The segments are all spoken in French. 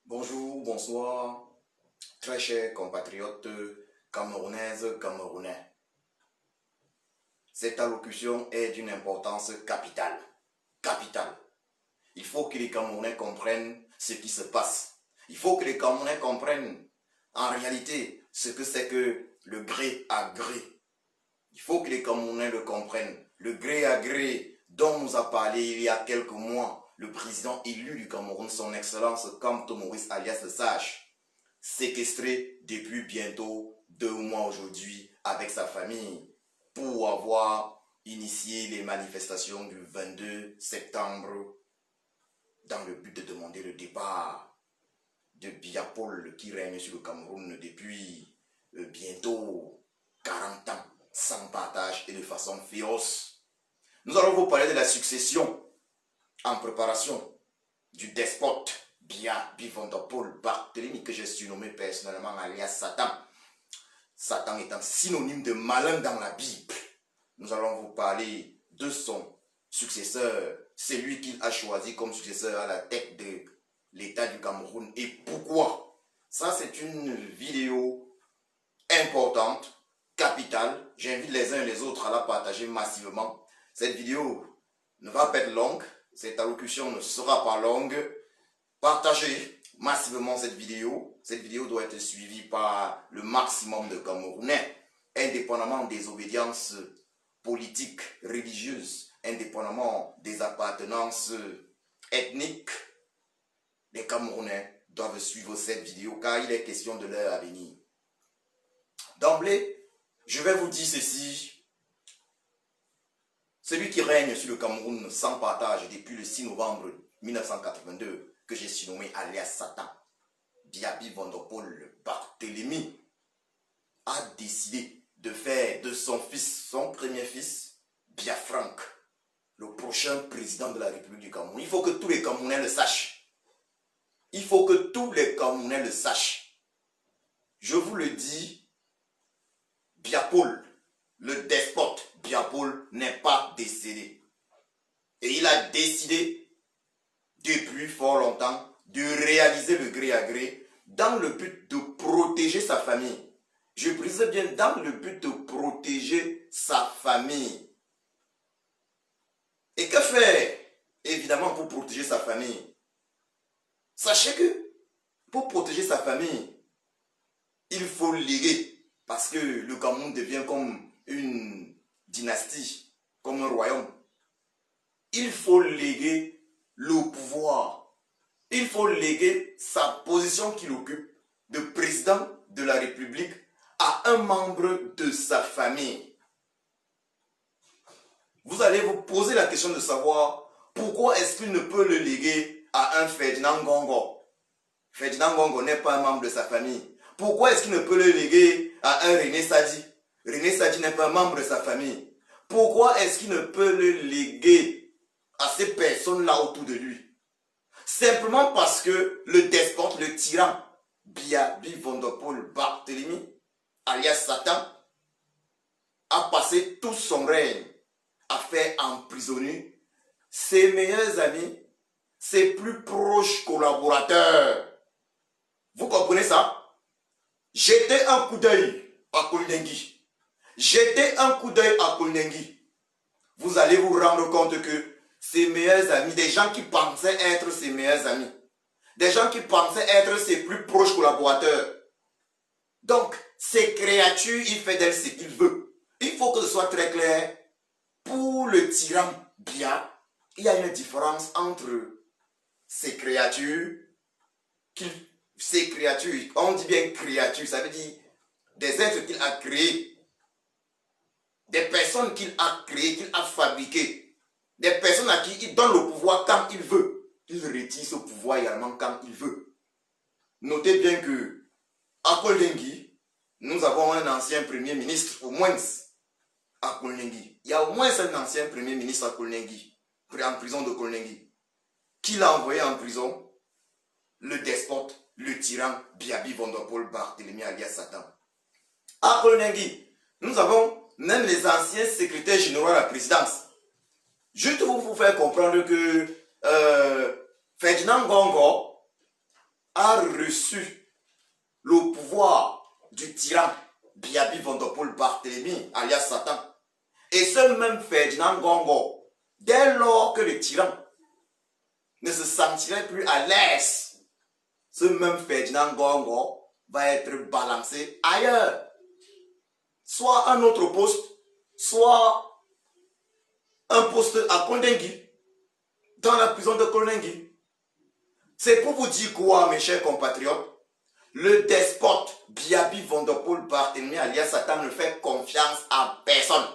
Bonjour, bonsoir, très chers compatriotes camerounaises, camerounais. Cette allocution est d'une importance capitale. Capitale. Il faut que les Camerounais comprennent ce qui se passe. Il faut que les Camerounais comprennent en réalité ce que c'est que le gré à gré. Il faut que les Camerounais le comprennent. Le gré à gré dont nous a parlé il y a quelques mois le président élu du Cameroun, son excellence Kamto Maurice alias le Sage, séquestré depuis bientôt 2 mois aujourd'hui avec sa famille pour avoir initié les manifestations du 22 septembre dans le but de demander le départ de Biya Paul qui règne sur le Cameroun depuis bientôt 40 ans, sans partage et de façon féroce. Nous allons vous parler de la succession en préparation du despote Biya Paul Barthélemy, que j'ai surnommé personnellement alias Satan. Satan étant synonyme de malin dans la Bible. Nous allons vous parler de son successeur, celui qu'il a choisi comme successeur à la tête de l'État du Cameroun et pourquoi. Ça, c'est une vidéo importante, capitale. J'invite les uns et les autres à la partager massivement. Cette vidéo ne va pas être longue. Cette allocution ne sera pas longue. Partagez massivement cette vidéo. Cette vidéo doit être suivie par le maximum de Camerounais, indépendamment des obédiences politiques, religieuses, indépendamment des appartenances ethniques. Les Camerounais doivent suivre cette vidéo car il est question de leur avenir. D'emblée, je vais vous dire ceci. Celui qui règne sur le Cameroun sans partage depuis le 6 novembre 1982, que j'ai surnommé alias Satan, Biya Paul Barthélemy, a décidé de faire de son fils, son premier fils, Biya Frank, le prochain président de la République du Cameroun. Il faut que tous les Camerounais le sachent. Il faut que tous les Camerounais le sachent. Je vous le dis, Biya Paul, le despote Biya Paul n'est pas décédé. Et il a décidé, depuis fort longtemps, de réaliser le gré à gré dans le but de protéger sa famille. Je précise bien, dans le but de protéger sa famille. Et que faire, évidemment, pour protéger sa famille? Sachez que, pour protéger sa famille, il faut léguer. Parce que le Cameroun devient comme une dynastie, comme un royaume. Il faut léguer le pouvoir. Il faut léguer sa position qu'il occupe de président de la République à un membre de sa famille. Vous allez vous poser la question de savoir pourquoi est-ce qu'il ne peut le léguer à un Ferdinand Ngongo. Ferdinand Ngongo n'est pas un membre de sa famille. Pourquoi est-ce qu'il ne peut le léguer à un René Sadi? René Sadi n'est pas un membre de sa famille. Pourquoi est-ce qu'il ne peut le léguer à ces personnes-là autour de lui? Simplement parce que le despote, le tyran, Biya Paul Barthélemy, alias Satan, a passé tout son règne à faire emprisonner ses meilleurs amis, ses plus proches collaborateurs. Vous comprenez ça? Jetez un coup d'œil à Kolnengi. Jetez un coup d'œil à Kolnengi. Vous allez vous rendre compte que ses meilleurs amis, des gens qui pensaient être ses meilleurs amis, des gens qui pensaient être ses plus proches collaborateurs. Donc, ces créatures, il fait d'elles ce qu'il veut. Il faut que ce soit très clair. Pour le tyran Biya, il y a une différence entre ces créatures, on dit bien créatures, ça veut dire des êtres qu'il a créés, des personnes qu'il a créées, qu'il a fabriquées, des personnes à qui il donne le pouvoir quand il veut. Il retire ce pouvoir également quand il veut. Notez bien que à Kolnengi, nous avons un ancien premier ministre, au moins à Kolnengi. Il y a au moins un ancien premier ministre à Kolnengi, en prison de Kolnengi, qui l'a envoyé en prison, le despote, le tyran Biya Paul Barthélemy alias Satan. À Kolnengi, nous avons même les anciens secrétaires généraux à la présidence. Juste pour vous faire comprendre que Ferdinand Ngongo a reçu le pouvoir du tyran Biaby Van der Poel Barthélemy, alias Satan. Et ce même Ferdinand Gongo, dès lors que le tyran ne se sentirait plus à l'aise, ce même Ferdinand Gongo va être balancé ailleurs. Soit un autre poste, soit un poste à Kondengui, dans la prison de Kondengui. C'est pour vous dire quoi, mes chers compatriotes? Le despote Biaby Van der Poel Barthélemy alias Satan ne fait confiance à personne.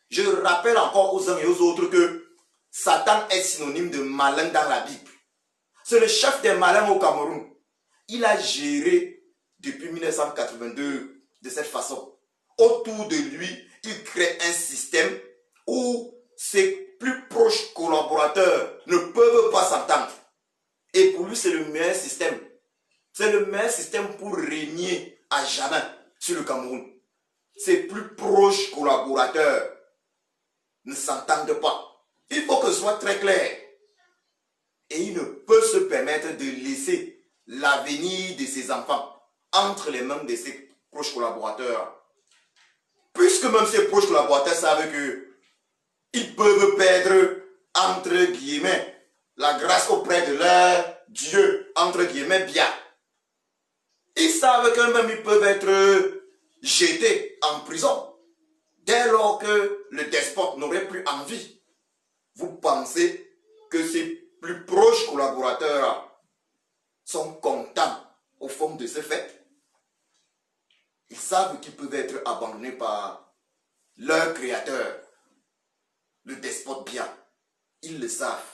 Je rappelle encore aux uns et aux autres que Satan est synonyme de malin dans la Bible. C'est le chef des malins au Cameroun. Il a géré depuis 1982 de cette façon. Autour de lui, il crée un système où ses plus proches collaborateurs ne peuvent pas s'entendre. Et pour lui, c'est le meilleur système. C'est le meilleur système pour régner à jamais sur le Cameroun. Ses plus proches collaborateurs ne s'entendent pas. Il faut que ce soit très clair. Et il ne peut se permettre de laisser l'avenir de ses enfants entre les mains de ses proches collaborateurs. Puisque même ses proches collaborateurs savent qu'ils peuvent perdre, entre guillemets, la grâce auprès de leur Dieu, entre guillemets, bien. Ils savent que même ils peuvent être jetés en prison dès lors que le despote n'aurait plus envie. Vous pensez que ses plus proches collaborateurs sont contents au fond de ce fait? Ils savent qu'ils peuvent être abandonnés par leur créateur, le despote Biya. Ils le savent.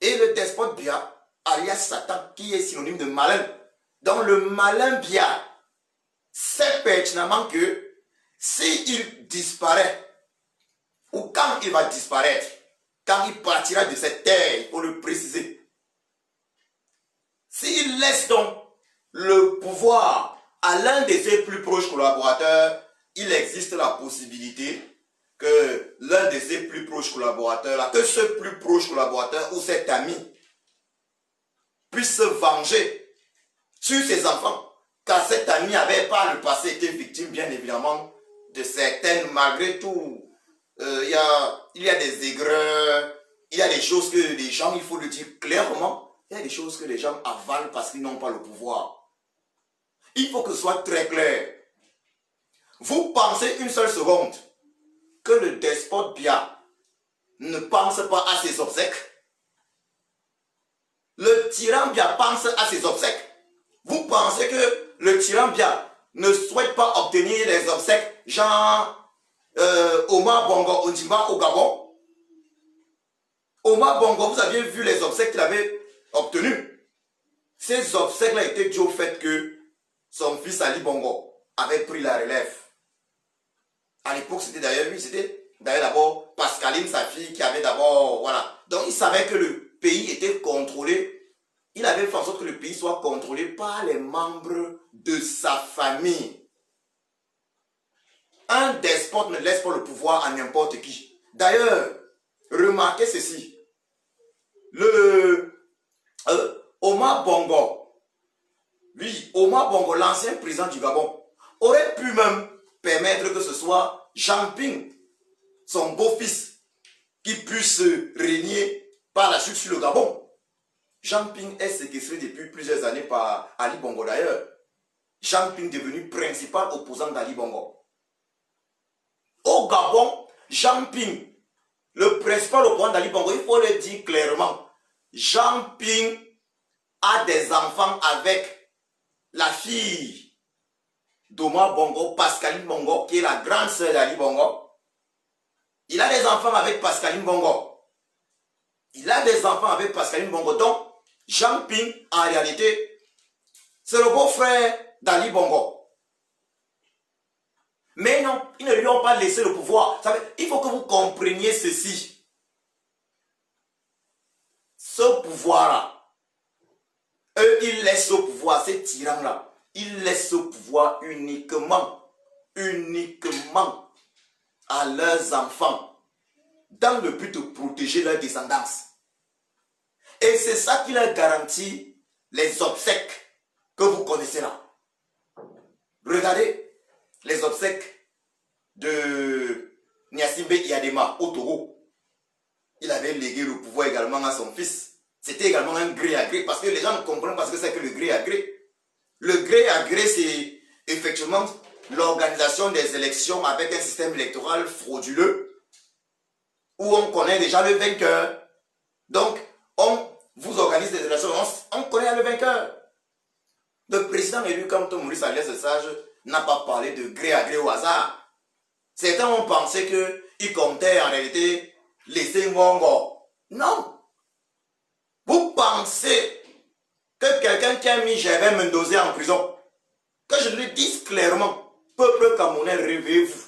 Et le despote Biya, alias Satan, qui est synonyme de malin, donc le malin Biya sait pertinemment que s'il disparaît, ou quand il va disparaître, quand il partira de cette terre, il faut le préciser, s'il laisse donc le pouvoir à l'un de ses plus proches collaborateurs, il existe la possibilité que l'un de ses plus proches collaborateurs, que ce plus proche collaborateur ou cet ami puisse se venger sur ses enfants, car cet ami avait par le passé été victime, bien évidemment, de certaines, malgré tout, il y a des aigreurs, il y a des choses que les gens, il faut le dire clairement, il y a des choses que les gens avalent parce qu'ils n'ont pas le pouvoir. Il faut que ce soit très clair. Vous pensez une seule seconde que le despote Biya ne pense pas à ses obsèques? Le tyran Biya pense à ses obsèques. Vous pensez que le tyran Biya ne souhaite pas obtenir des obsèques genre Omar Bongo Ondimba au Gabon? Omar Bongo, vous aviez vu les obsèques qu'il avait obtenues. Ces obsèques-là étaient dues au fait que son fils Ali Bongo avait pris la relève. À l'époque, c'était d'ailleurs lui, c'était d'ailleurs d'abord Pascaline, sa fille, qui avait d'abord, voilà. Donc il savait que le pays était contrôlé. Il avait fait en sorte que le pays soit contrôlé par les membres de sa famille. Un despote ne laisse pas le pouvoir à n'importe qui. D'ailleurs, remarquez ceci. Omar Bongo, oui, Omar Bongo, l'ancien président du Gabon, aurait pu même permettre que ce soit Jean Ping, son beau-fils, qui puisse régner par la suite sur le Gabon. Jean Ping est séquestré depuis plusieurs années par Ali Bongo d'ailleurs. Jean Ping devenu principal opposant d'Ali Bongo. Au Gabon, Jean Ping, le principal opposant d'Ali Bongo, il faut le dire clairement, Jean Ping a des enfants avec la fille d'Omar Bongo, Pascaline Bongo, qui est la grande sœur d'Ali Bongo. Il a des enfants avec Pascaline Bongo. Il a des enfants avec Pascaline Bongo. Donc, Jean Ping, en réalité, c'est le beau-frère d'Ali Bongo. Mais non, ils ne lui ont pas laissé le pouvoir. Il faut que vous compreniez ceci. Ce pouvoir-là, eux, ils laissent ce pouvoir, ces tyrans-là, ils laissent ce pouvoir uniquement à leurs enfants, dans le but de protéger leur descendance. Et c'est ça qui leur garantit les obsèques que vous connaissez là. Regardez les obsèques de Gnassingbé Eyadema au Togo. Il avait légué le pouvoir également à son fils. C'était également un gré à gré parce que les gens ne comprennent pas ce que c'est que le gré à gré. Le gré à gré, c'est effectivement l'organisation des élections avec un système électoral frauduleux où on connaît déjà le vainqueur. Donc, on vous organise des élections, on connaît le vainqueur. Le président élu comme Maurice Alias Sage n'a pas parlé de gré à gré au hasard. Certains ont pensé qu'il comptait en réalité laisser Ngongo. Non. Vous pensez que quelqu'un qui a mis Gervais Mendoza en prison, que je le dise clairement, peuple camerounais, réveillez-vous.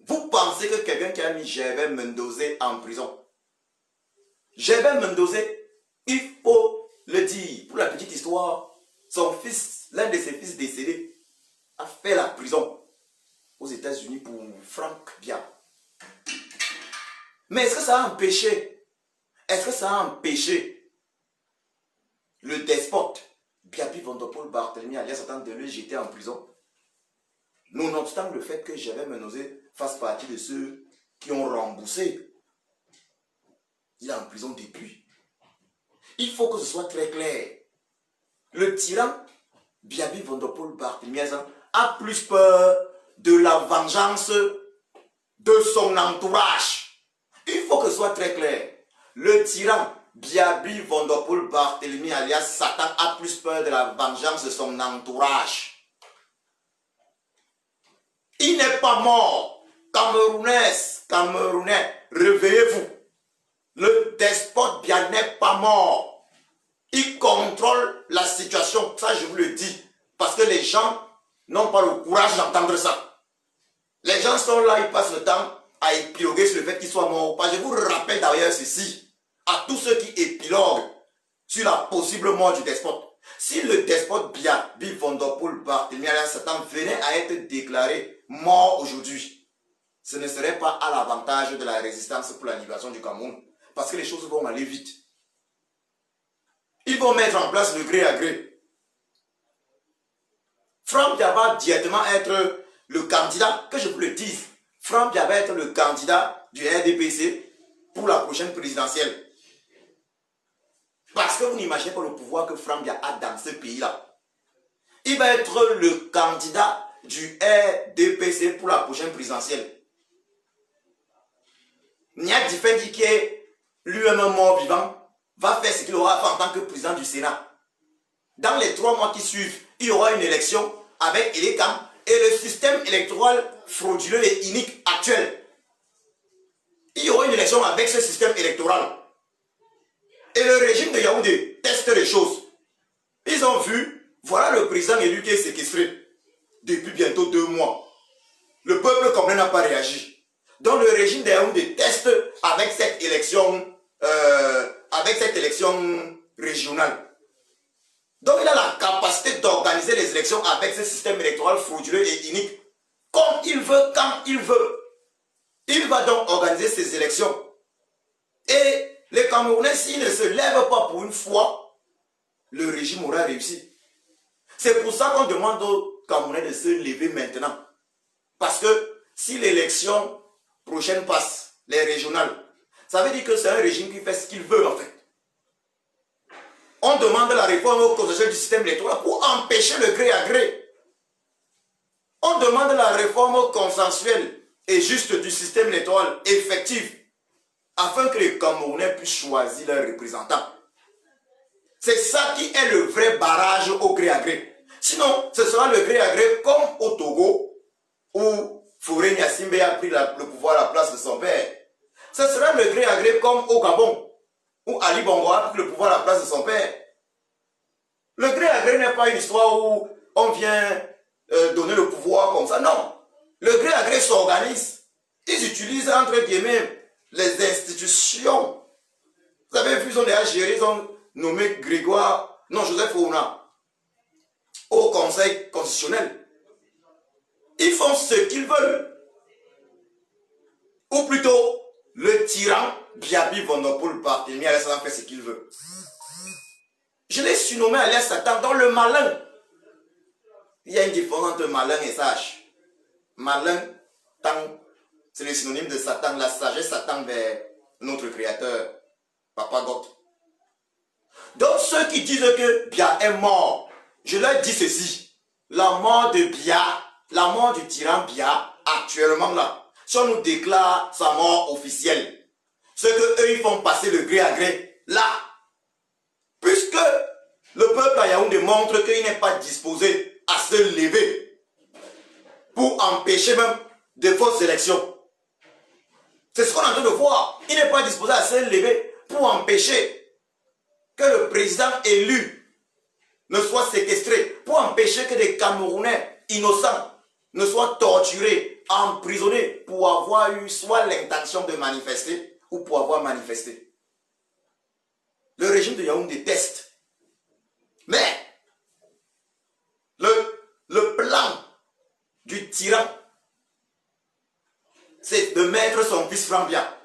Vous pensez que quelqu'un qui a mis Gervais Mendoza en prison, Gervais Mendoza, il faut le dire, pour la petite histoire, son fils, l'un de ses fils décédés, a fait la prison aux États-Unis pour Frank Biya. Mais est-ce que ça a empêché, le despote Biaby Vondopol Barthélemy alias Satan de le jeter en prison? Nonobstant le fait que Gervais Mendoza fasse partie de ceux qui ont remboursé. Il est en prison depuis. Il faut que ce soit très clair. Le tyran Biaby Vondopol Barthélemy a plus peur de la vengeance de son entourage. Il faut que ce soit très clair. Le tyran Biaby Vondopol Barthélemy alias Satan a plus peur de la vengeance de son entourage. Il n'est pas mort. Camerounais, réveillez-vous. Le despote Biya n'est pas mort. Il contrôle la situation. Ça, je vous le dis. Parce que les gens n'ont pas le courage d'entendre ça. Les gens sont là, ils passent le temps à épiloguer sur le fait qu'il soit mort ou pas. Je vous rappelle d'ailleurs ceci. À tous ceux qui épiloguent sur la possible mort du despote. Si le despote Biaby Vondopol Barthélemy alias Satan venait à être déclaré mort aujourd'hui, ce ne serait pas à l'avantage de la résistance pour la libération du Cameroun. Parce que les choses vont aller vite. Ils vont mettre en place le gré à gré. Frank Biya va directement être le candidat, que je vous le dise. Frank Biya va être le candidat du RDPC pour la prochaine présidentielle. Parce que vous n'imaginez pas le pouvoir que Frank Biya a dans ce pays-là. Il va être le candidat du RDPC pour la prochaine présidentielle. Nia Difendi, qui est lui-même mort vivant, va faire ce qu'il aura fait en tant que président du Sénat. Dans les 3 mois qui suivent, il y aura une élection avec Elekam et le système électoral frauduleux et inique actuel. Il y aura une élection avec ce système électoral. Et le régime de Yaoundé teste les choses. Ils ont vu, voilà le président élu qui est séquestré depuis bientôt 2 mois. Le peuple comme n'a pas réagi. Donc le régime de Yaoundé teste avec cette élection régionale. Donc il a la capacité d'organiser les élections avec ce système électoral frauduleux et inique. Comme il veut, quand il veut. Il va donc organiser ces élections. Et les Camerounais, s'ils ne se lèvent pas pour une fois, le régime aura réussi. C'est pour ça qu'on demande aux Camerounais de se lever maintenant. Parce que si l'élection prochaine passe, les régionales, ça veut dire que c'est un régime qui fait ce qu'il veut en fait. On demande la réforme consensuelle du système électoral pour empêcher le gré à gré. On demande la réforme consensuelle et juste du système électoral effectif afin que les Camerounais puissent choisir leurs représentants. C'est ça qui est le vrai barrage au gré à gré. Sinon, ce sera le gré à gré comme au Togo où Faure Gnassingbé a pris le pouvoir à la place de son père. Ce sera le gré à gré comme au Gabon où Ali Bongo a pris le pouvoir à la place de son père. Le gré à gré n'est pas une histoire où on vient donner le pouvoir comme ça. Non. Le gré à gré s'organise. Ils utilisent entre guillemets les institutions. Vous avez vu, ils ont déjà géré, ils ont nommé Joseph Ouna au Conseil constitutionnel. Ils font ce qu'ils veulent. Ou plutôt, le tyran Biaby Vondopol Barthélemy alias Satan fait ce qu'il veut. Je l'ai surnommé alias Satan, dans le malin. Il y a une différence entre malin et sage. Malin, c'est le synonyme de Satan, la sagesse Satan vers notre créateur, Papa God. Donc ceux qui disent que Bia est mort, je leur dis ceci. La mort de Bia, la mort du tyran Bia, actuellement là, si on nous déclare sa mort officielle, ce que eux ils font passer le gré à gré, là, puisque le peuple à Yaoundé montre qu'il n'est pas disposé à se lever pour empêcher même de fausses élections. C'est ce qu'on est en train de voir. Il n'est pas disposé à se lever pour empêcher que le président élu ne soit séquestré, pour empêcher que des Camerounais innocents ne soient torturés, emprisonnés pour avoir eu soit l'intention de manifester ou pour avoir manifesté. Le régime de Yaoundé déteste. Mais le plan du tyran, c'est de mettre son fils Franck Bia.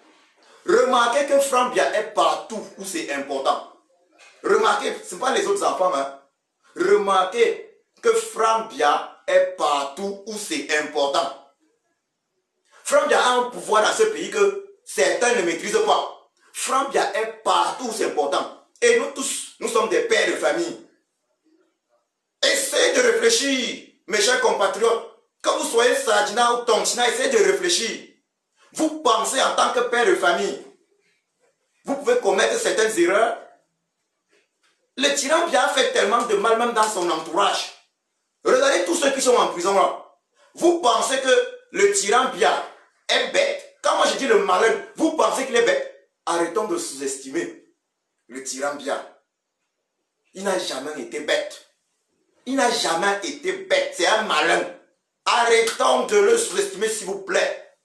Remarquez que Franck Bia est partout où c'est important. Remarquez, ce n'est pas les autres enfants, hein. Remarquez que Franck Bia est partout où c'est important. Franck Bia a un pouvoir dans ce pays que certains ne maîtrisent pas. Franck Bia est partout où c'est important. Et nous tous, nous sommes des pères de famille. Essayez de réfléchir, mes chers compatriotes. Quand vous soyez Sadina ou Tonchina, essayez de réfléchir. Vous pensez en tant que père de famille, vous pouvez commettre certaines erreurs. Le tyran Bia fait tellement de mal même dans son entourage. Regardez tous ceux qui sont en prison là. Vous pensez que le tyran Bia est bête? Quand moi je dis le malin, vous pensez qu'il est bête? Arrêtons de sous-estimer le tyran Bia. Il n'a jamais été bête. Il n'a jamais été bête. C'est un malin. Arrêtons de le sous-estimer s'il vous plaît.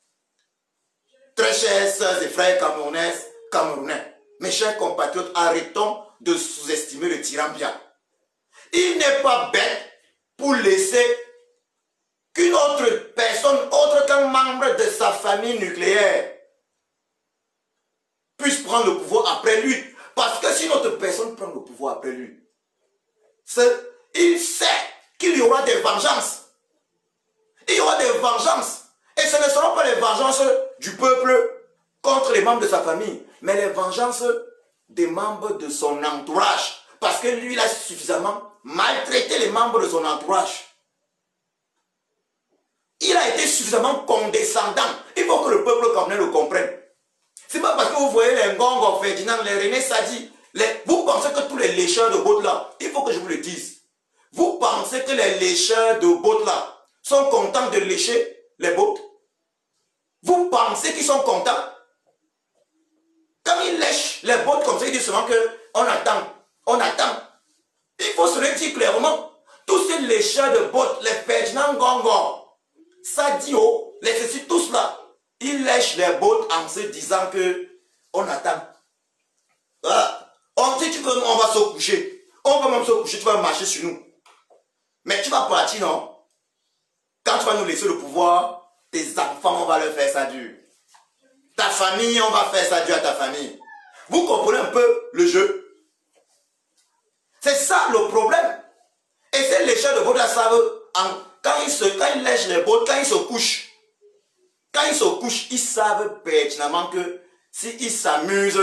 Très chers sœurs et frères camerounaises, camerounais, mes chers compatriotes, arrêtons de sous-estimer le tyran Bia. Il n'est pas bête pour laisser qu'une autre personne, autre qu'un membre de sa famille nucléaire, puisse prendre le pouvoir après lui. Parce que si une autre personne prend le pouvoir après lui, il sait qu'il y aura des vengeances. Il y aura des vengeances. Et ce ne seront pas les vengeances du peuple contre les membres de sa famille, mais les vengeances des membres de son entourage. Parce que lui, il a suffisamment maltraité les membres de son entourage. Il a été suffisamment condescendant. Il faut que le peuple camerounais le comprenne. C'est pas parce que vous voyez les Ngongo Ferdinand, les René Sadi, vous pensez que tous les lécheurs de bottes là, il faut que je vous le dise. Vous pensez que les lécheurs de bottes là sont contents de lécher les bottes? Vous pensez qu'ils sont contents? Quand ils lèchent les bottes comme ça, ils disent seulement qu'on attend, on attend. Il faut se le dire clairement. Tous ces lécheurs de bottes, les Ferdinand Ngongo, Sadio, les ceci, tous là, ils lèchent les bottes en se disant que on attend. Si tu veux, on va se coucher. On va même se coucher, tu vas marcher sur nous. Mais tu vas partir, non? Quand tu vas nous laisser le pouvoir, tes enfants, on va leur faire ça dur. Ta famille, on va faire ça dur à ta famille. Vous comprenez un peu le jeu? C'est ça le problème. Et ces lécheurs de bottes là savent, quand ils lèchent les bottes, quand ils se couchent, ils savent pertinemment que s'ils s'amusent,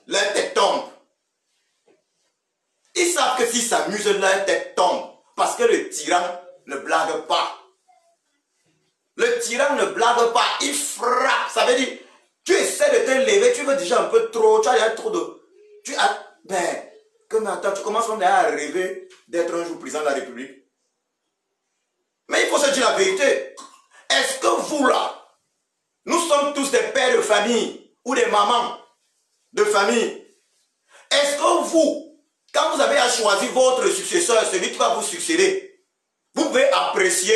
leur tête tombe. Ils savent que s'ils s'amusent, leur tête tombe. Parce que le tyran ne blague pas. Le tyran ne blague pas, il frappe. Ça veut dire, tu essaies de te lever, tu veux déjà un peu trop, tu as déjà trop de... Attends, tu commences à rêver d'être un jour président de la République. Mais il faut se dire la vérité. Est-ce que vous là, nous sommes tous des pères de famille ou des mamans de famille. Est-ce que vous, quand vous avez à choisir votre successeur, celui qui va vous succéder, vous pouvez apprécier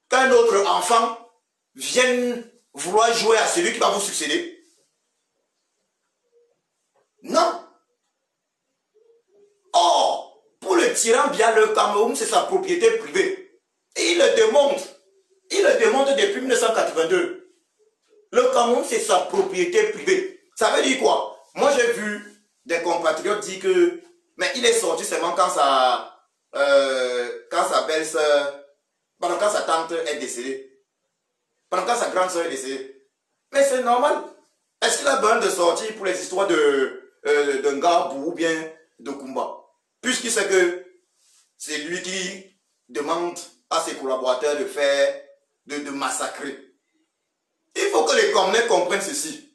qu'un autre enfant vienne vouloir jouer à celui qui va vous succéder? Non. Or, pour le tyran bien, le Cameroun, c'est sa propriété privée. Et il le démontre. Il le démontre depuis 1982. Le Cameroun, c'est sa propriété privée. Ça veut dire quoi? Moi, j'ai vu des compatriotes dire que Mais il est sorti seulement quand sa belle-sœur, pendant quand sa tante est décédée, pendant quand sa grande sœur est décédée. Mais c'est normal. Est-ce qu'il a besoin de sortir pour les histoires de Ngabou ou bien de Kumba? Puisqu'il sait que c'est lui qui demande à ses collaborateurs de massacrer. Il faut que les Camerounais comprennent ceci.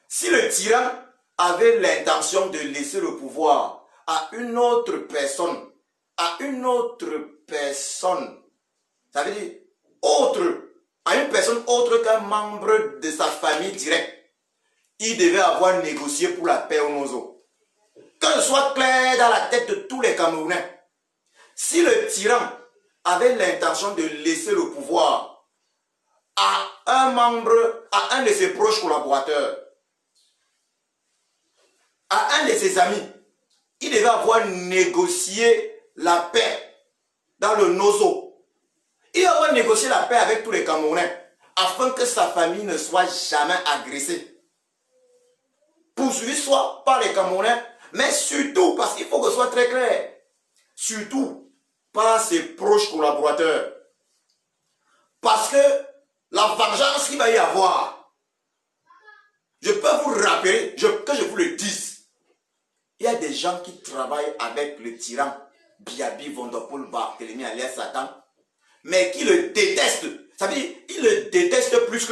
Si le tyran avait l'intention de laisser le pouvoir à une autre personne, ça veut dire à une personne autre qu'un membre de sa famille directe, il devait avoir négocié pour la paix au Nozo. Que ce soit clair dans la tête de tous les Camerounais. Si le tyran avait l'intention de laisser le pouvoir à un de ses proches collaborateurs, à un de ses amis, il devait avoir négocié la paix dans le Nozo. Il devait avoir négocié la paix avec tous les Camerounais afin que sa famille ne soit jamais agressée. Poursuivi soit par les Camerounais, mais surtout, parce qu'il faut que ce soit très clair, surtout par ses proches collaborateurs. Parce que la vengeance qu'il va y avoir, je peux vous rappeler, que je vous le dise, il y a des gens qui travaillent avec le tyran Biaby Vondopol Barthélemy alias Satan, mais qui le détestent. Ça veut dire, il le déteste plus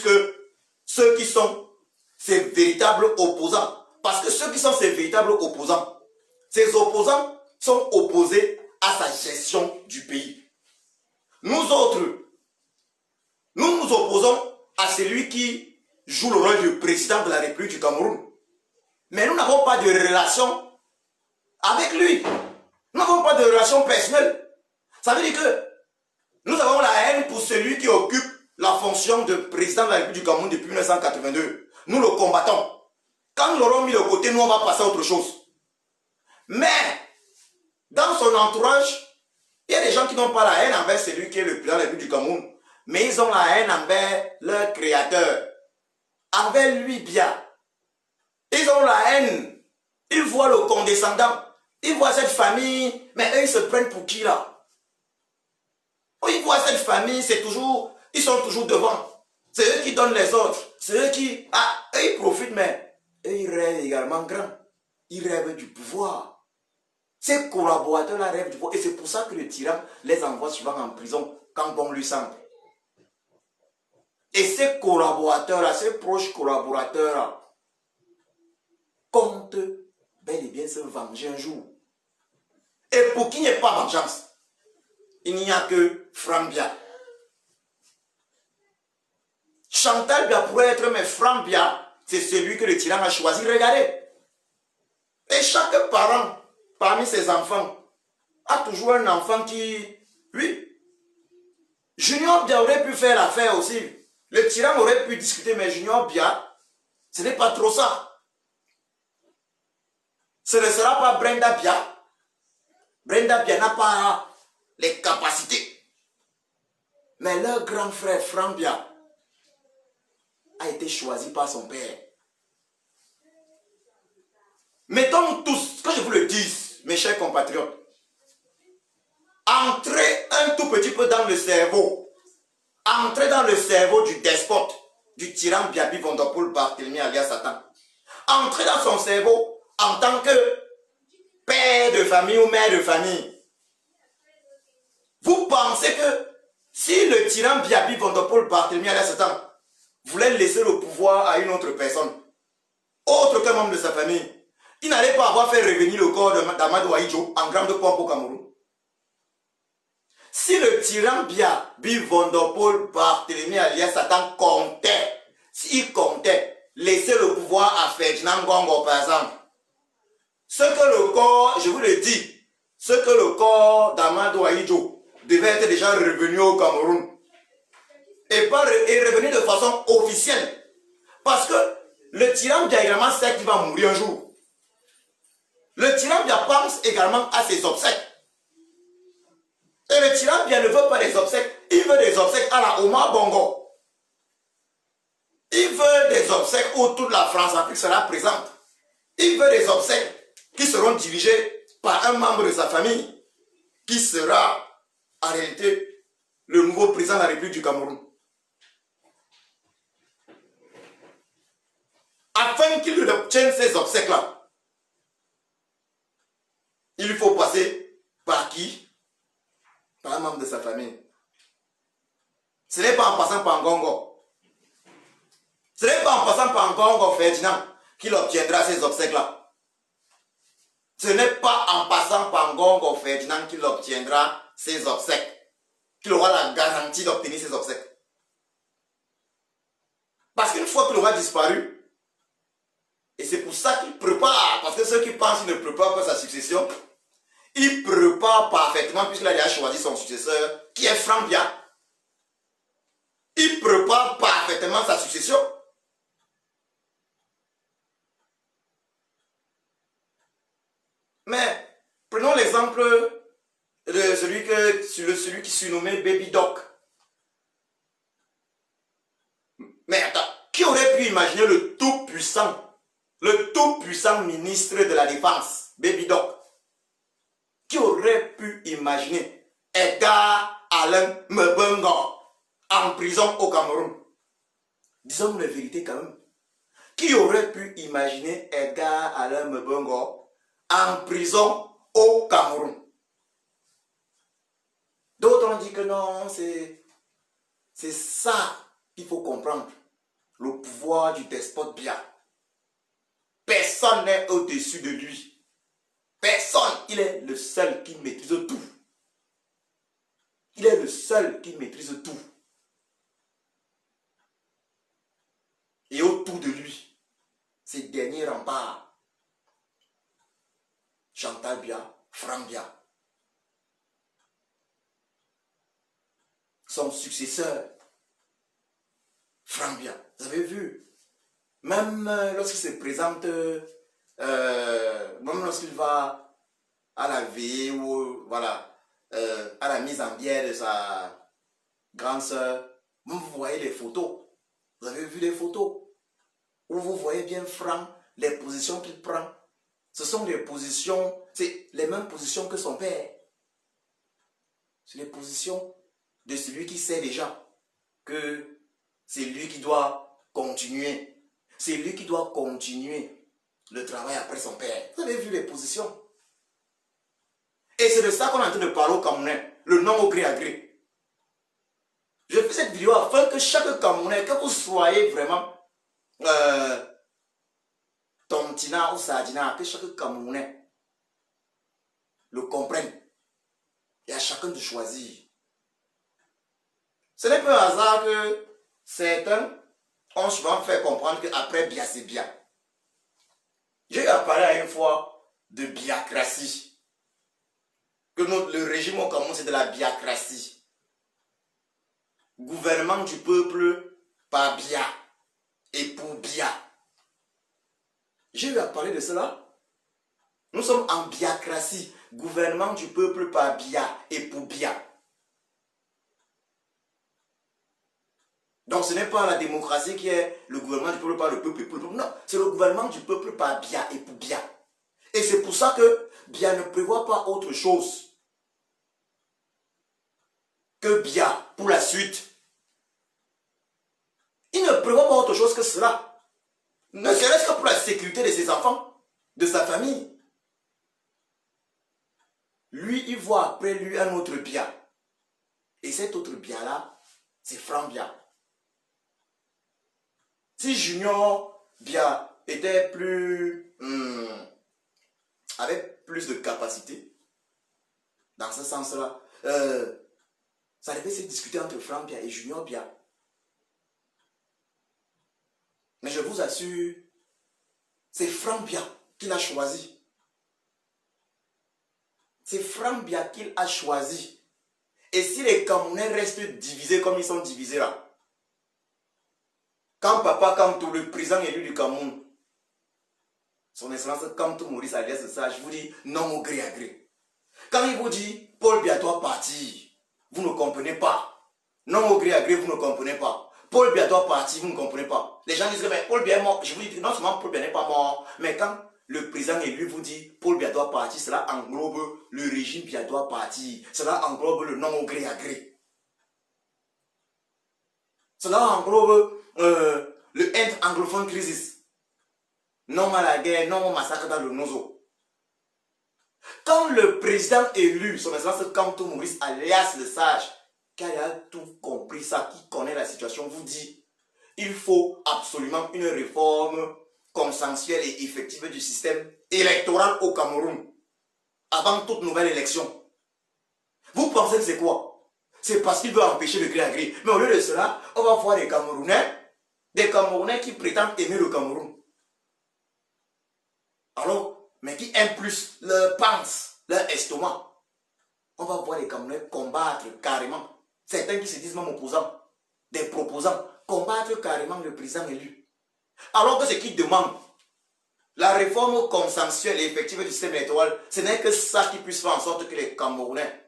que ceux qui sont ses véritables opposants. Parce que ceux qui sont ses véritables opposants, ces opposants sont opposés à sa gestion du pays. Nous autres, nous nous opposons à celui qui joue le rôle du président de la République du Cameroun. Mais nous n'avons pas de relation avec lui. Nous n'avons pas de relation personnelle. Ça veut dire que nous avons la haine pour celui qui occupe la fonction de président de la République du Cameroun depuis 1982. Nous le combattons. Quand nous l'aurons mis de côté, nous on va passer à autre chose. Mais, dans son entourage, il y a des gens qui n'ont pas la haine envers celui qui est le président de la République du Cameroun. Mais ils ont la haine envers leur créateur. Envers lui bien. Ils ont la haine. Ils voient le condescendant. Ils voient cette famille. Mais eux, ils se prennent pour qui là? Ils voient cette famille, ils sont toujours devant. C'est eux qui donnent les ordres. C'est eux qui... eux, ils profitent, mais eux, ils rêvent également grand. Ils rêvent du pouvoir. Ces collaborateurs-là rêvent du pouvoir. Et c'est pour ça que le tyran les envoie souvent en prison quand bon lui semble. Et ces collaborateurs-là, ces proches collaborateurs-là, comptent bel et bien se venger un jour. Et pour qu'il n'y ait pas vengeance, il n'y a que Franck Bia. Chantal Bia pourrait être, mais Franck Bia, c'est celui que le tyran a choisi. Regardez. Et chaque parent, parmi ses enfants, a toujours un enfant qui... Oui. Junior Bia aurait pu faire l'affaire aussi. Le tyran aurait pu discuter, mais Junior Bia, ce n'est pas trop ça. Ce ne sera pas Brenda Bia. Brenda Bia n'a pas les capacités. Mais leur grand frère, Franck Bia, a été choisi par son père. Mettons tous, que je vous le dise, mes chers compatriotes, entrez un tout petit peu dans le cerveau. Entrez dans le cerveau du despote, du tyran Biaby Vondopol Barthélemy alias Satan. Entrez dans son cerveau en tant que père de famille ou mère de famille. Vous pensez que si le tyran Biaby Vondopol Barthélemy alias Satan voulait laisser le pouvoir à une autre personne, autre qu'un membre de sa famille, il n'allait pas avoir fait revenir le corps d'Amadou Ahidjo en grande pompe au Cameroun? Si le tyran Biaby Vondopol Barthélemy alias Satan comptait, s'il comptait laisser le pouvoir à Ferdinand Ngongo par exemple, ce que le corps, je vous le dis, ce que le corps d'Amadou Ahidjo devait être déjà revenu au Cameroun, et revenir de façon officielle. Parce que le tyran Bia également sait qu'il va mourir un jour. Le tyran Bia pense également à ses obsèques. Et le tyran Bia ne veut pas des obsèques, il veut des obsèques à la Omar Bongo. Il veut des obsèques où toute la France-Afrique sera présente. Il veut des obsèques qui seront dirigés par un membre de sa famille, qui sera en réalité le nouveau président de la République du Cameroun. Afin qu'il obtienne ces obsèques-là, il faut passer par qui? Par un membre de sa famille. Ce n'est pas en passant par Ngongo. Ce n'est pas en passant par Ngongo Ferdinand qu'il obtiendra ces obsèques-là. Ce n'est pas en passant par Ngongo Ferdinand qu'il obtiendra ces obsèques, qu'il aura la garantie d'obtenir ces obsèques. Parce qu'une fois qu'il aura disparu, et c'est pour ça qu'il prépare, parce que ceux qui pensent qu'il ne prépare pas sa succession, il prépare parfaitement, puisqu'il a déjà choisi son successeur, qui est Franck Bia. Il prépare parfaitement sa succession. Mais prenons l'exemple de celui qui surnommé Baby Doc. Mais attends, qui aurait pu imaginer le tout-puissant ministre de la Défense, Baby Doc? Qui aurait pu imaginer Edgar Alain Mbengo en prison au Cameroun? Disons la vérité quand même. Qui aurait pu imaginer Edgar Alain Mbengo en prison au Cameroun? D'autres ont dit que non, c'est ça qu'il faut comprendre. Le pouvoir du despote Bia. Personne n'est au-dessus de lui. Personne. Il est le seul qui maîtrise tout. Il est le seul qui maîtrise tout. Et autour de lui, ces derniers remparts, Chantal Bia, Franck Bia, son successeur, Franck Bia. Vous avez vu, même lorsqu'il se présente, même lorsqu'il va à la veillée ou voilà, à la mise en bière de sa grande sœur, vous voyez les photos. Vous avez vu les photos où vous voyez bien Franck, les positions qu'il prend. Ce sont des positions, c'est les mêmes positions que son père. C'est les positions de celui qui sait déjà que c'est lui qui doit continuer. C'est lui qui doit continuer le travail après son père. Vous avez vu les positions. Et c'est de ça qu'on est en train de parler au Camerounais, le nom au gré à gré. Je fais cette vidéo afin que chaque Camerounais, que vous soyez vraiment Tontina ou Sadina, que chaque Camerounais le comprenne. Et à chacun de choisir. Ce n'est pas un hasard que certains ont souvent fait comprendre qu'après Bia, c'est bien. J'ai parlé à une fois de biacratie. Que le régime au Cameroun, c'est de la biacratie. Gouvernement du peuple par Bia et pour Bia. J'ai eu à parler de cela. Nous sommes en biacratie. Gouvernement du peuple par Bia et pour Bia. Donc ce n'est pas la démocratie qui est le gouvernement du peuple par le peuple et pour le peuple. Non, c'est le gouvernement du peuple par Bia et pour Bia. Et c'est pour ça que Bia ne prévoit pas autre chose que Bia pour la suite. Il ne prévoit pas autre chose que cela. Ne serait-ce que pour la sécurité de ses enfants, de sa famille. Lui, il voit après lui un autre Bia. Et cet autre Bia-là, c'est Franck Bia. Si Junior Bia était plus... avec plus de capacité, dans ce sens-là, ça devait se discuter entre Franck Bia et Junior Bia. Mais je vous assure, c'est Franck Bia qu'il a choisi. C'est Franck Bia qu'il a choisi. Et si les Camerounais restent divisés comme ils sont divisés là, quand Papa Kamto, le président élu du Cameroun, son excellence Kamto Maurice Alias Sage, vous dit non au gré à gré. Quand il vous dit Paul Bia doit partir, vous ne comprenez pas. Non au gré à gré, vous ne comprenez pas. Paul Bia doit partir, vous ne comprenez pas. Les gens disent que mais Paul Bia est mort. Je vous dis non seulement Paul Bia n'est pas mort, mais quand le président élu vous dit Paul Biya doit partir, cela englobe le régime Biya doit partir, cela englobe le non au gré à gré. Cela englobe le End anglophone crisis. Non à la guerre, non au massacre dans le Nozo. Quand le président élu, son excellence Kamto Maurice alias le sage, qui a tout compris ça, qui connaît la situation, vous dit il faut absolument une réforme consensuelle et effective du système électoral au Cameroun avant toute nouvelle élection. Vous pensez que c'est quoi? C'est parce qu'il veut empêcher le gré à gré. Mais au lieu de cela, on va voir des Camerounais qui prétendent aimer le Cameroun. Alors, mais qui aiment plus leur panse, leur estomac. On va voir les Camerounais combattre carrément. Certains qui se disent même opposants, des proposants, combattre carrément le président élu. Alors que ce qu'ils demandent, la réforme consensuelle et effective du système électoral, ce n'est que ça qui puisse faire en sorte que les Camerounais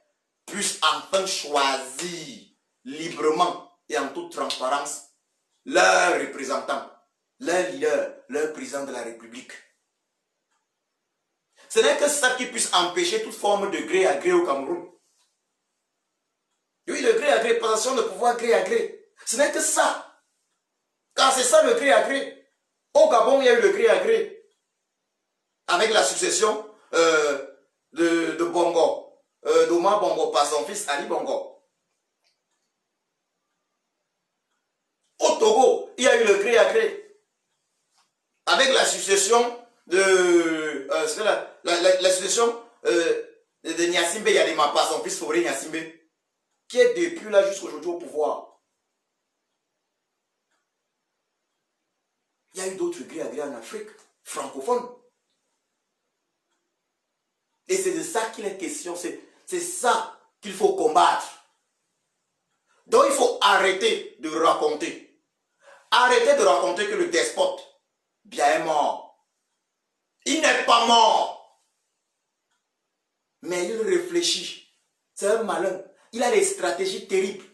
puissent enfin choisir librement et en toute transparence leurs représentants, leur leader, leur président de la République. Ce n'est que ça qui puisse empêcher toute forme de gré à gré au Cameroun. Oui, le gré à gré, passation de pouvoir gré à gré. Ce n'est que ça. Car c'est ça le gré à gré. Au Gabon, il y a eu le gré à gré. Avec la succession de Bongo, d'Omar Bongo par son fils Ali Bongo. Au Togo, il y a eu le gré à gré. Avec la succession de la succession de Niasimbe Yadema par son fils Fauré Niasimbe, qui est depuis là jusqu'aujourd'hui au pouvoir. Il y a eu d'autres gré à gré en Afrique francophone. Et c'est de ça qu'il est question, c'est ça qu'il faut combattre. Donc il faut arrêter de raconter. Arrêtez de raconter que le despote Biya est mort. Il n'est pas mort. Mais il réfléchit. C'est un malin. Il a des stratégies terribles.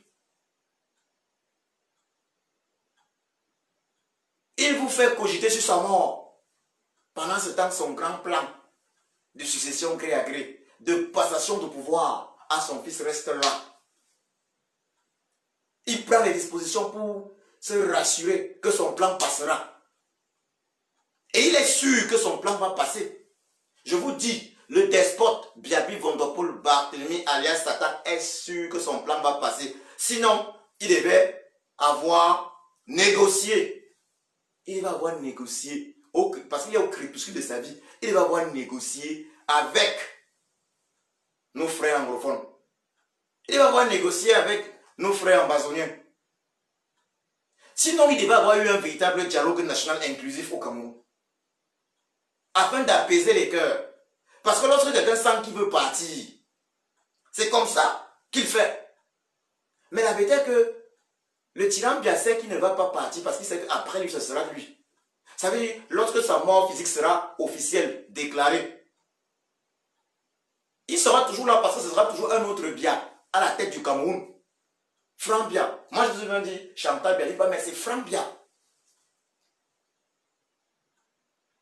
Il vous fait cogiter sur sa mort. Pendant ce temps, son grand plan de succession gré à gré, de passation de pouvoir à son fils reste là. Il prend les dispositions pour se rassurer que son plan passera. Et il est sûr que son plan va passer. Je vous dis, le despote Biaby Vondopol Barthélemy alias Satan est sûr que son plan va passer. Sinon, il devait avoir négocié. Il va avoir négocié, parce qu'il est au crépuscule de sa vie, il va avoir négocié avec nos frères anglophones. Il va avoir négocié avec nos frères ambazoniens. Sinon, il devait avoir eu un véritable dialogue national inclusif au Cameroun. Afin d'apaiser les cœurs. Parce que lorsque quelqu'un sent qu'il veut partir, c'est comme ça qu'il fait. Mais la vérité est que le tyran Biya sait qu'il ne va pas partir parce qu'il sait qu'après lui, ce sera lui. Ça veut dire, lorsque sa mort physique sera officielle, déclarée, il sera toujours là parce que ce sera toujours un autre Biya à la tête du Cameroun. Franck Biya. Moi, je vous ai même dit Chantal Biya, mais c'est Franck Biya.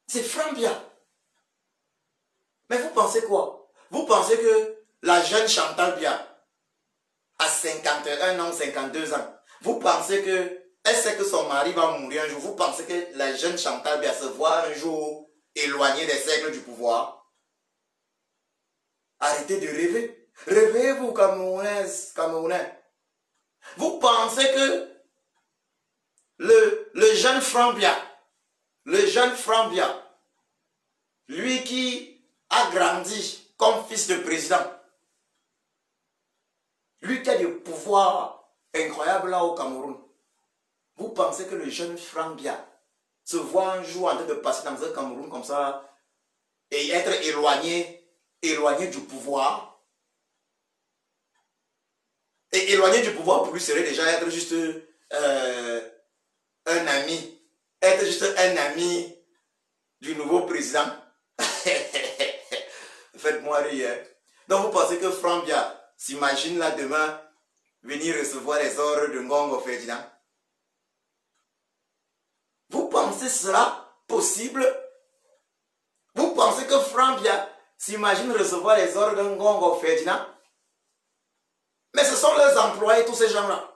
C'est Franck Biya. Mais vous pensez quoi? Vous pensez que la jeune Chantal Biya, à 51 ans, 52 ans, vous pensez que elle sait que son mari va mourir un jour? Vous pensez que la jeune Chantal Biya se voit un jour éloignée des cercles du pouvoir? Arrêtez de rêver. Réveillez-vous, Camerounaises, Camerounais. Vous pensez que le jeune Franck Biya, lui qui a grandi comme fils de président, lui qui a des pouvoirs incroyables là au Cameroun, vous pensez que le jeune Franck Biya se voit un jour en train de passer dans un Cameroun comme ça et être éloigné du pouvoir? Et éloigné du pouvoir pour lui serait déjà être juste un ami. Être juste un ami du nouveau président. Faites-moi rire. Donc vous pensez que Franck Biya s'imagine là demain venir recevoir les ordres de Ngongo Ferdinand? Vous pensez cela possible? Vous pensez que Franck Biya s'imagine recevoir les ordres d'un Ngongo Ferdinand? Mais ce sont leurs employés, tous ces gens-là.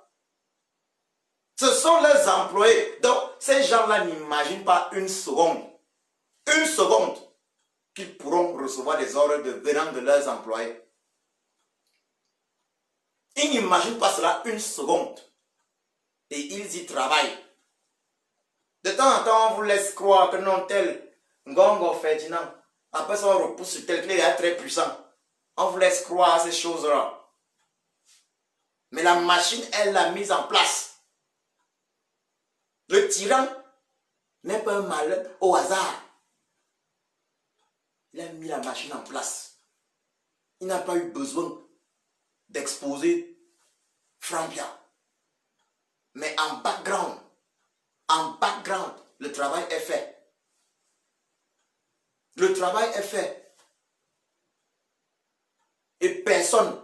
Ce sont leurs employés. Donc, ces gens-là n'imaginent pas une seconde qu'ils pourront recevoir des ordres venant de leurs employés. Ils n'imaginent pas cela une seconde. Et ils y travaillent. De temps en temps, on vous laisse croire que non, tel Ngongo Ferdinand, après ça, on repousse sur tel clé, il est très puissant. On vous laisse croire à ces choses-là. Mais la machine, elle l'a mise en place. Le tyran n'est pas un malheur au hasard. Il a mis la machine en place. Il n'a pas eu besoin d'exposer Franck Biya. Mais en background, le travail est fait. Le travail est fait. Et personne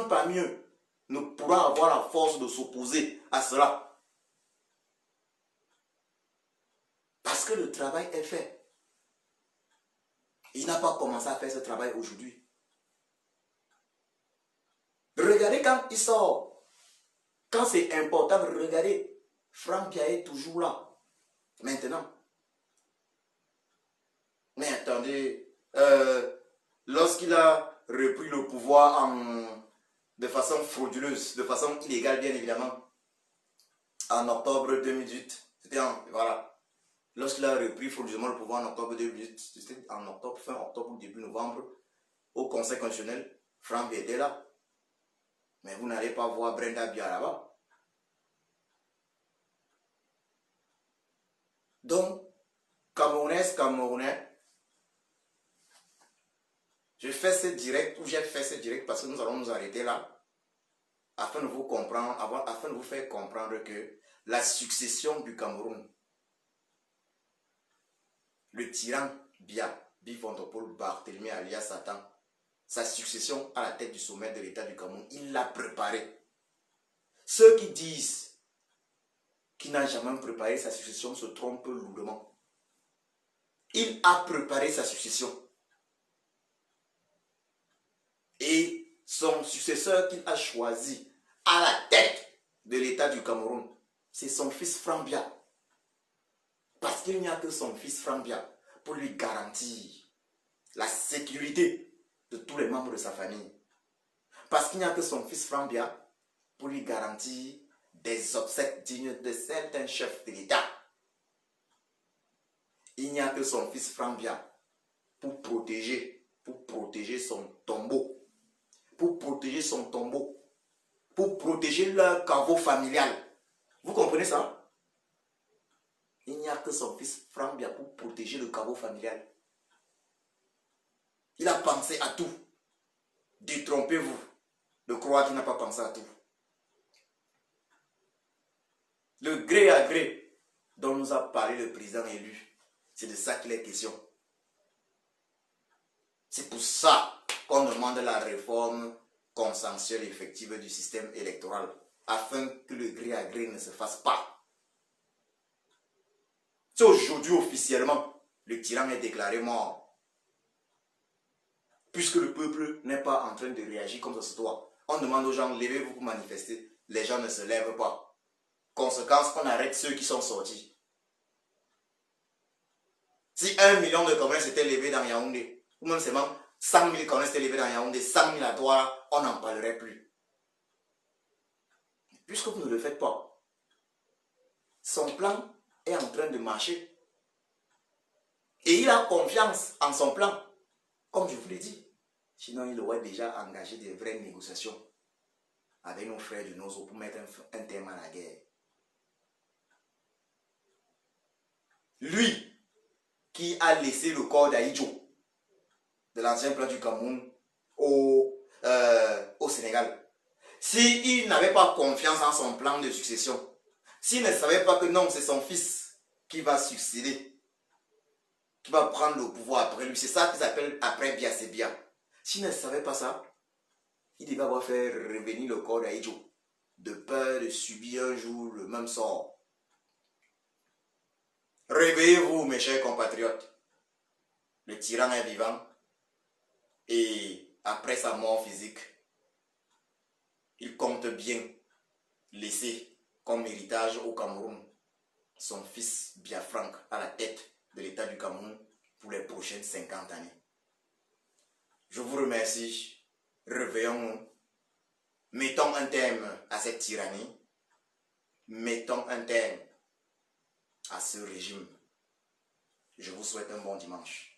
parmi eux ne pourra avoir la force de s'opposer à cela. Parce que le travail est fait. Il n'a pas commencé à faire ce travail aujourd'hui. Regardez quand il sort. Quand c'est important, regardez. Franck Biya est toujours là. Maintenant. Mais attendez. Lorsqu'il a repris le pouvoir de façon frauduleuse, de façon illégale bien évidemment, en octobre 2018, c'était voilà. Lorsqu'il a repris frauduleusement le pouvoir en octobre 2018, c'était en octobre, fin octobre ou début novembre, au Conseil constitutionnel, Franck Biya était là. Mais vous n'allez pas voir Brenda Biya là-bas. Donc, Camerounais, je fais ce direct, ou j'ai fait ce direct parce que nous allons nous arrêter là, afin de vous comprendre, afin de vous faire comprendre que la succession du Cameroun, le tyran Biya, Bifontopol Barthélemy alias Satan, sa succession à la tête du sommet de l'État du Cameroun, il l'a préparé. Ceux qui disent qu'il n'a jamais préparé sa succession se trompent lourdement. Il a préparé sa succession. Et son successeur qu'il a choisi à la tête de l'État du Cameroun, c'est son fils Franck Biya. Parce qu'il n'y a que son fils Franck Biya pour lui garantir la sécurité de tous les membres de sa famille. Parce qu'il n'y a que son fils Franck Biya pour lui garantir des obsèques dignes de certains chefs de l'État. Il n'y a que son fils Franck Biya pour protéger son tombeau. Pour protéger son tombeau. Pour protéger leur caveau familial. Vous comprenez ça? Il n'y a que son fils Franck Biya pour protéger le caveau familial. Il a pensé à tout. Détrompez-vous de croire qu'il n'a pas pensé à tout. Le gré à gré dont nous a parlé le président élu, c'est de ça qu'il est question. C'est pour ça qu'on demande la réforme consensuelle effective du système électoral, afin que le gré à gré ne se fasse pas. C'est aujourd'hui officiellement, le tyran est déclaré mort. Puisque le peuple n'est pas en train de réagir comme ça se doit. On demande aux gens, levez-vous pour manifester. Les gens ne se lèvent pas. Conséquence, on arrête ceux qui sont sortis. Si 1 million de Camerounais s'étaient levés dans Yaoundé, ou même seulement 100 000 Camerounais s'étaient levés dans Yaoundé, 100 000 à Douala, on n'en parlerait plus. Puisque vous ne le faites pas, son plan est en train de marcher. Et il a confiance en son plan. Comme je vous l'ai dit, sinon il aurait déjà engagé des vraies négociations avec nos frères du Nozo pour mettre un terme à la guerre. Lui qui a laissé le corps d'Aïdjo, de l'ancien plan du Cameroun, au Sénégal, s'il n'avait pas confiance en son plan de succession, s'il ne savait pas que non, c'est son fils qui va succéder, qui va prendre le pouvoir après lui. C'est ça qu'ils appellent après Biya, c'est Biya. S'il ne savait pas ça, il devait avoir fait revenir le corps d'Aïdjo, de peur de subir un jour le même sort. Réveillez-vous, mes chers compatriotes. Le tyran est vivant et après sa mort physique, il compte bien laisser comme héritage au Cameroun son fils Biafranc à la tête de l'État du Cameroun pour les prochaines 50 années. Je vous remercie. Réveillons-nous. Mettons un terme à cette tyrannie. Mettons un terme à ce régime. Je vous souhaite un bon dimanche.